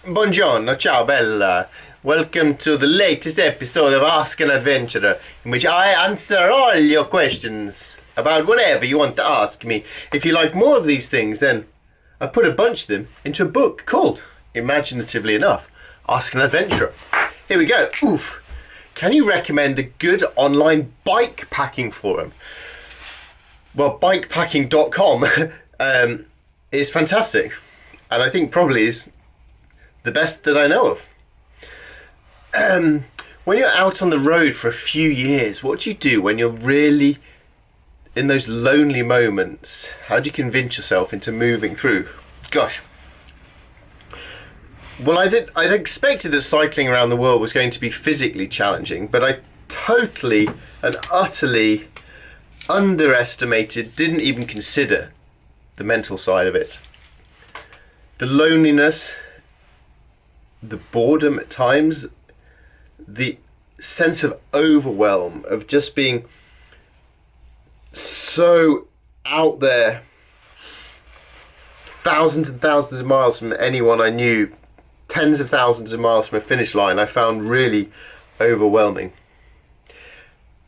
Buongiorno, ciao bella. Welcome to the latest episode of Ask an Adventurer, in which I answer all your questions about whatever you want to ask me. If you like more of these things, then I've put a bunch of them into a book called, imaginatively enough, Ask an Adventurer. Here we go. Oof. Can you recommend a good online bike packing forum? Well, bikepacking.com is fantastic, and I think probably is the best that I know of. When you're out on the road for a few years, what do you do when you're really in those lonely moments? How do you convince yourself into moving through? Gosh. Well, I'd expected that cycling around the world was going to be physically challenging, but I totally and utterly underestimated, didn't even consider the mental side of it. The loneliness, the boredom at times, the sense of overwhelm of just being so out there, thousands and thousands of miles from anyone I knew, tens of thousands of miles from a finish line, I found really overwhelming.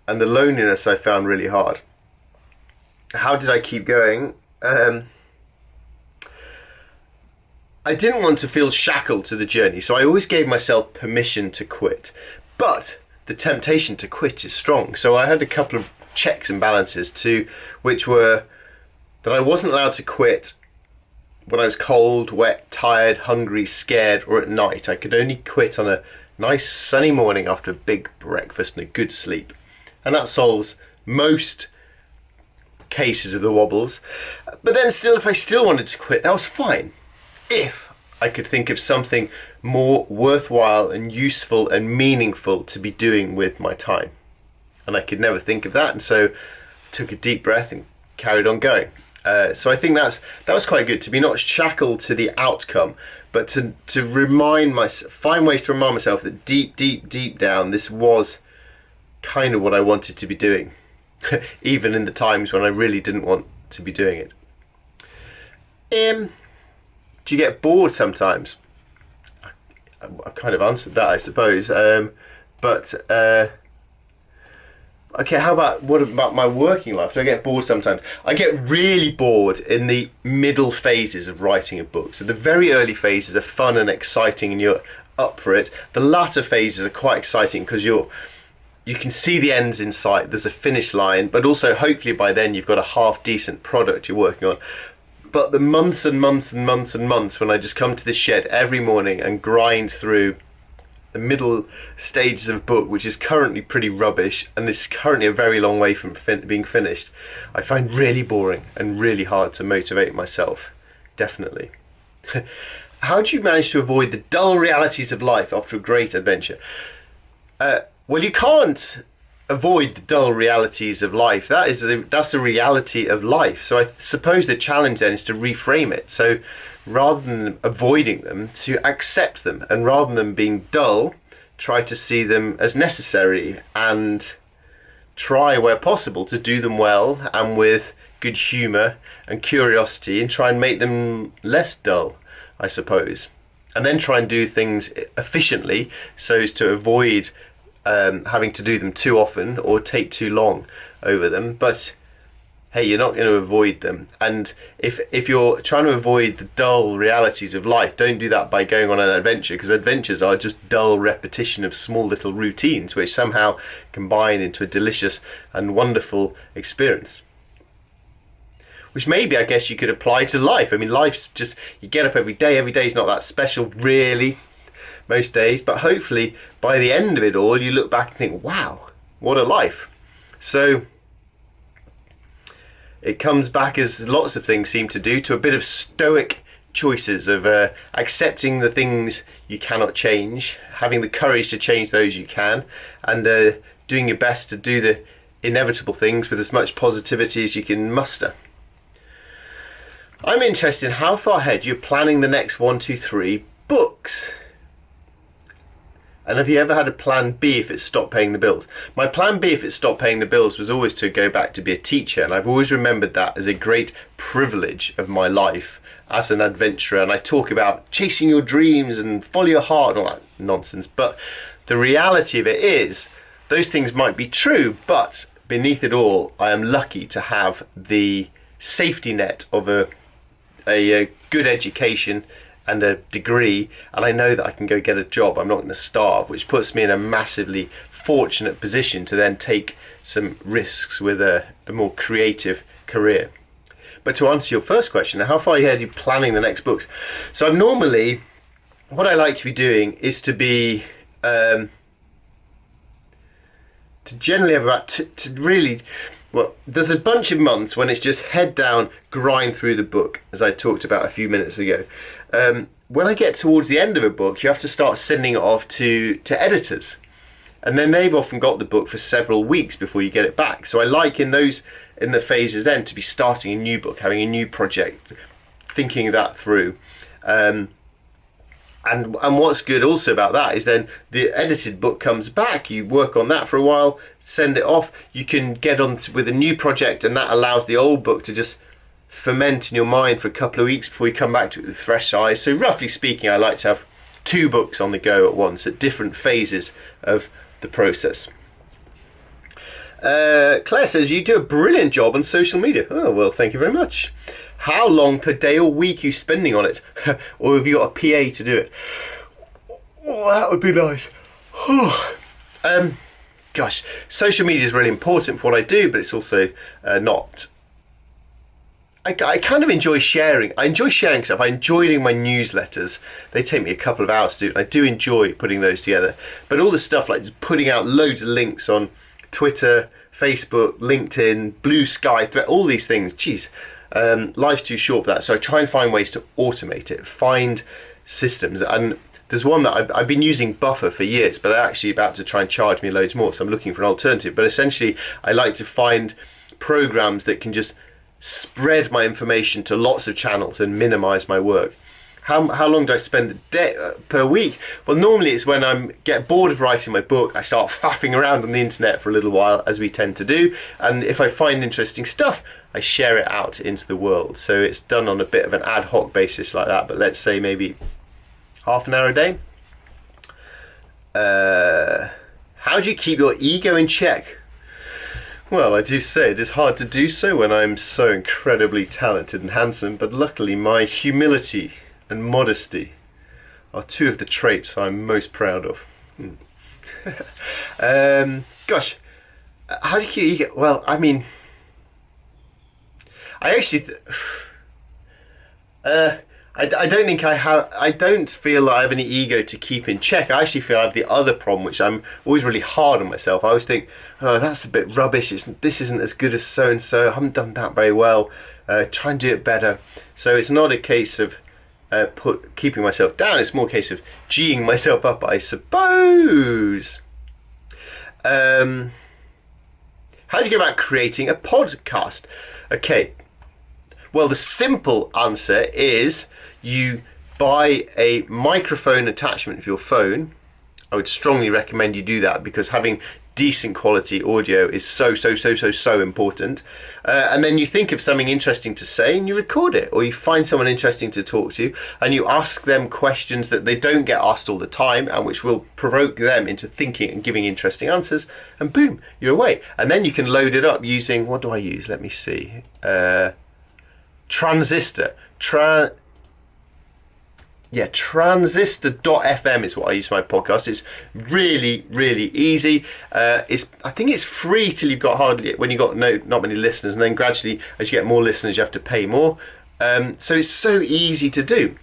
And the loneliness I found really hard. How did I keep going? I didn't want to feel shackled to the journey, so I always gave myself permission to quit. But the temptation to quit is strong, so I had a couple of checks and balances which were that I wasn't allowed to quit when I was cold, wet, tired, hungry, scared, or at night. I could only quit on a nice sunny morning after a big breakfast and a good sleep. And that solves most cases of the wobbles. But then still, if I still wanted to quit, that was fine. If I could think of something more worthwhile and useful and meaningful to be doing with my time. And I could never think of that, and so took a deep breath and carried on going. So I think that was quite good, to be not shackled to the outcome, but to find ways to remind myself that deep down, this was kind of what I wanted to be doing, even in the times when I really didn't want to be doing it. Do you get bored sometimes? I kind of answered that, I suppose. Okay, what about my working life? Do I get bored sometimes? I get really bored in the middle phases of writing a book. So the very early phases are fun and exciting and you're up for it. The latter phases are quite exciting because you can see the ends in sight. There's a finish line, but also hopefully by then you've got a half decent product you're working on. But the months and months and months and months when I just come to the shed every morning and grind through the middle stages of a book, which is currently pretty rubbish and is currently a very long way from being finished, I find really boring and really hard to motivate myself, definitely. How do you manage to avoid the dull realities of life after a great adventure? Well, you can't avoid the dull realities of life. That's the reality of life. So I suppose the challenge then is to reframe it. So rather than avoiding them, to accept them, and rather than them being dull, try to see them as necessary and try where possible to do them well and with good humour and curiosity, and try and make them less dull, I suppose. And then try and do things efficiently so as to avoid having to do them too often or take too long over them. But hey, you're not going to avoid them. And if you're trying to avoid the dull realities of life, don't do that by going on an adventure, because adventures are just dull repetition of small little routines which somehow combine into a delicious and wonderful experience. Which maybe, I guess, you could apply to life. I mean, life's just, you get up every day is not that special really, most days, but hopefully by the end of it all you look back and think, wow, what a life. So it comes back, as lots of things seem to do, to a bit of stoic choices of accepting the things you cannot change, having the courage to change those you can, and doing your best to do the inevitable things with as much positivity as you can muster. I'm interested in how far ahead you're planning the next 1, 2, 3 books. And have you ever had a plan B if it stopped paying the bills? My plan B if it stopped paying the bills was always to go back to be a teacher, and I've always remembered that as a great privilege of my life as an adventurer, and I talk about chasing your dreams and follow your heart and all that nonsense. But the reality of it is, those things might be true, but beneath it all, I am lucky to have the safety net of a good education and a degree, and I know that I can go get a job. I'm not going to starve, which puts me in a massively fortunate position to then take some risks with a more creative career. But to answer your first question, how far ahead are you planning the next books? So I'm normally, what I like to be doing is to be to generally have about well, there's a bunch of months when it's just head down, grind through the book, as I talked about a few minutes ago. When I get towards the end of a book, you have to start sending it off to editors. And then they've often got the book for several weeks before you get it back. So I like in the phases then to be starting a new book, having a new project, thinking that through. And what's good also about that is then the edited book comes back, you work on that for a while, send it off, you can get on with a new project, and that allows the old book to just ferment in your mind for a couple of weeks before you come back to it with fresh eyes. So roughly speaking, I like to have 2 books on the go at once at different phases of the process. Claire says, you do a brilliant job on social media. Oh, well, thank you very much. How long per day or week are you spending on it? Or have you got a PA to do it? Oh, that would be nice. Gosh, social media is really important for what I do, but it's also not. I kind of enjoy sharing. I enjoy sharing stuff. I enjoy doing my newsletters. They take me a couple of hours to do, and I do enjoy putting those together. But all the stuff like just putting out loads of links on Twitter, Facebook, LinkedIn, Blue Sky, all these things, geez. Life's too short for that, so I try and find ways to automate it, find systems. And there's one that I've been using Buffer for years, but they're actually about to try and charge me loads more, so I'm looking for an alternative. But essentially, I like to find programs that can just spread my information to lots of channels and minimize my work. How long do I spend a day per week? Well, normally it's when I get bored of writing my book, I start faffing around on the internet for a little while, as we tend to do. And if I find interesting stuff, I share it out into the world. So it's done on a bit of an ad hoc basis like that. But let's say maybe half an hour a day. How do you keep your ego in check? Well, I do say it is hard to do so when I'm so incredibly talented and handsome. But luckily, my humility and modesty are 2 of the traits I'm most proud of. Gosh, how do you keep ego? Well, I mean, I actually, I don't think I have. I don't feel I have any ego to keep in check. I actually feel I have the other problem, which I'm always really hard on myself. I always think, oh, that's a bit rubbish. This isn't as good as so and so. I haven't done that very well. Try and do it better. So it's not a case of keeping myself down. It's more a case of G'ing myself up, I suppose. How do you go about creating a podcast? Okay. Well, the simple answer is you buy a microphone attachment for your phone. I would strongly recommend you do that because having decent quality audio is so important. And then you think of something interesting to say and you record it, or you find someone interesting to talk to and you ask them questions that they don't get asked all the time and which will provoke them into thinking and giving interesting answers, and boom, you're away. And then you can load it up using, what do I use? Let me see. Transistor. Transistor.fm is what I use for my podcast. It's really, really easy. I think it's free till you've got when you've got not many listeners, and then gradually as you get more listeners you have to pay more. So it's so easy to do.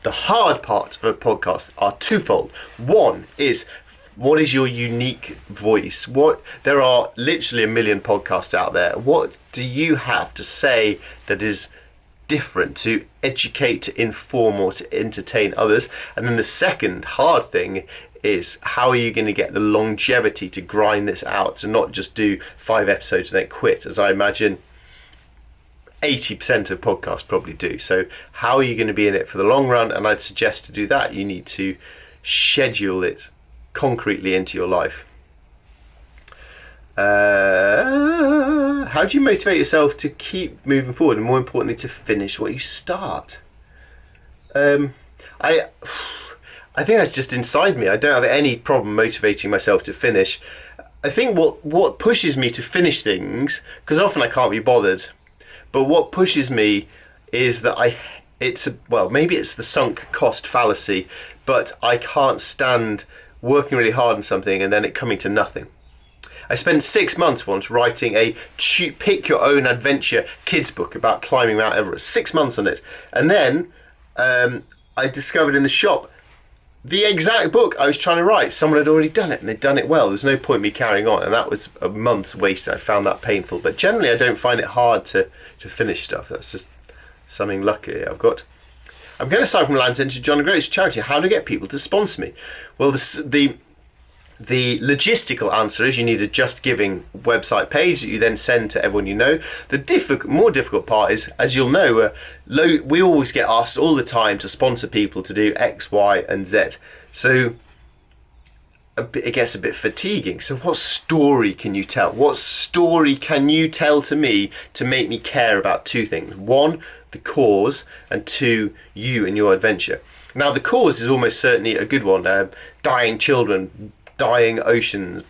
The hard part of a podcast are twofold. One is, what is your unique voice? There are literally a million podcasts out there. What do you have to say that is different, to educate, to inform, or to entertain others? And then the second hard thing is, how are you going to get the longevity to grind this out, to not just do 5 episodes and then quit, as I imagine 80% of podcasts probably do. So how are you going to be in it for the long run? And I'd suggest to do that, you need to schedule it concretely into your life. How do you motivate yourself to keep moving forward, and more importantly, to finish what you start? I I think that's just inside me. I don't have any problem motivating myself to finish. I think what pushes me to finish things, because often I can't be bothered, but what pushes me is that maybe it's the sunk cost fallacy, but I can't stand working really hard on something and then it coming to nothing. I spent 6 months once writing a pick your own adventure kids book about climbing Mount Everest. 6 months on it. And then I discovered in the shop the exact book I was trying to write. Someone had already done it and they'd done it well. There was no point me carrying on, and that was a month's waste. I found that painful. But generally I don't find it hard to finish stuff. That's just something lucky I've got. I'm going to start from Land's End to John O'Groats charity. How to get people to sponsor me? Well, the logistical answer is you need a Just Giving website page that you then send to everyone you know. The more difficult part is, as you'll know, we always get asked all the time to sponsor people to do X, Y, and Z. So it gets a bit fatiguing. So what story can you tell? What story can you tell to me to make me care about two things? One, the cause, and two, you and your adventure. Now, the cause is almost certainly a good one. Dying children, dying oceans,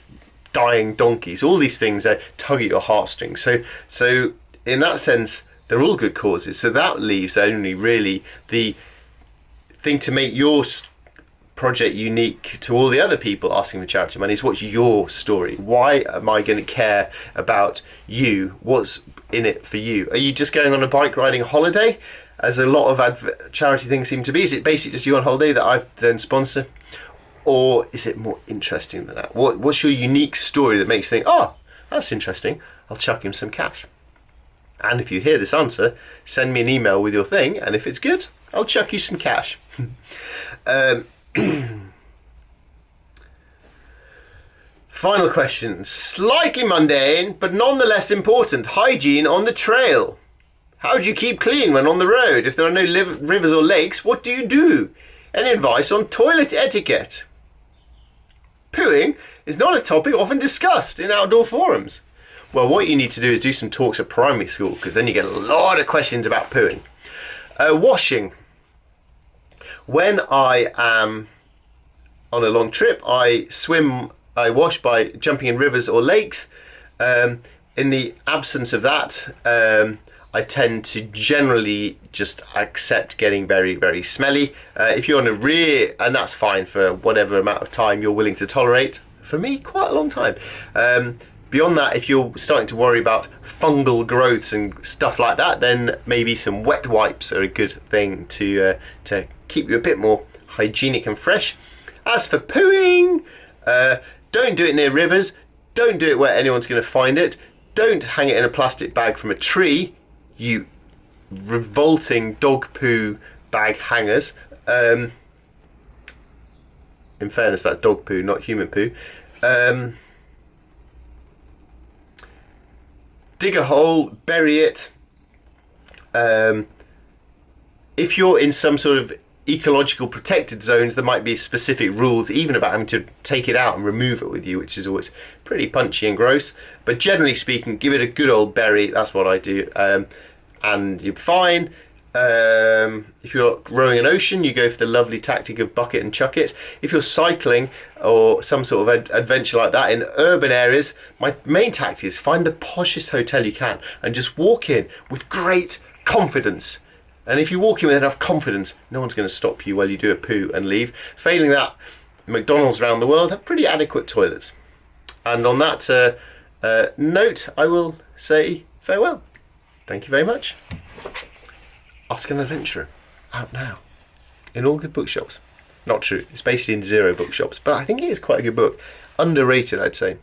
dying donkeys, all these things tug at your heartstrings. So in that sense, they're all good causes. So that leaves only really the thing to make your project unique to all the other people asking for charity money is, what's your story? Why am I going to care about you? What's in it for you? Are you just going on a bike riding holiday, as a lot of charity things seem to be? Is it basically just you on holiday that I then sponsor? Or is it more interesting than that? What's your unique story that makes you think, oh, that's interesting, I'll chuck him some cash? And if you hear this answer, send me an email with your thing, and if it's good, I'll chuck you some cash. Final question, slightly mundane, but nonetheless important. Hygiene on the trail. How do you keep clean when on the road? If there are no rivers or lakes, what do you do? Any advice on toilet etiquette? Pooing is not a topic often discussed in outdoor forums. Well, what you need to do is do some talks at primary school, because then you get a lot of questions about pooing. Washing. When I am on a long trip, I wash by jumping in rivers or lakes. In the absence of that, I tend to generally just accept getting very, very smelly. If you're on a rear, and that's fine for whatever amount of time you're willing to tolerate. For me, quite a long time. Beyond that, if you're starting to worry about fungal growths and stuff like that, then maybe some wet wipes are a good thing to keep you a bit more hygienic and fresh. As for pooing, don't do it near rivers. Don't do it where anyone's going to find it. Don't hang it in a plastic bag from a tree, you revolting dog poo bag hangers. In fairness, that's dog poo, not human poo. Dig a hole, bury it. If you're in some sort of ecological protected zones, there might be specific rules even about having to take it out and remove it with you, which is always pretty punchy and gross. But generally speaking, give it a good old bury. That's what I do. And you're fine. If you're rowing an ocean, you go for the lovely tactic of bucket and chuck it. If you're cycling or some sort of adventure like that in urban areas, my main tactic is find the poshest hotel you can and just walk in with great confidence. And if you walk in with enough confidence, no one's going to stop you while you do a poo and leave. Failing that, McDonald's around the world have pretty adequate toilets. And on that note, I will say farewell. Thank you very much. Ask an Adventurer, out now, in all good bookshops. Not true, it's based in 0 bookshops, but I think it is quite a good book. Underrated, I'd say.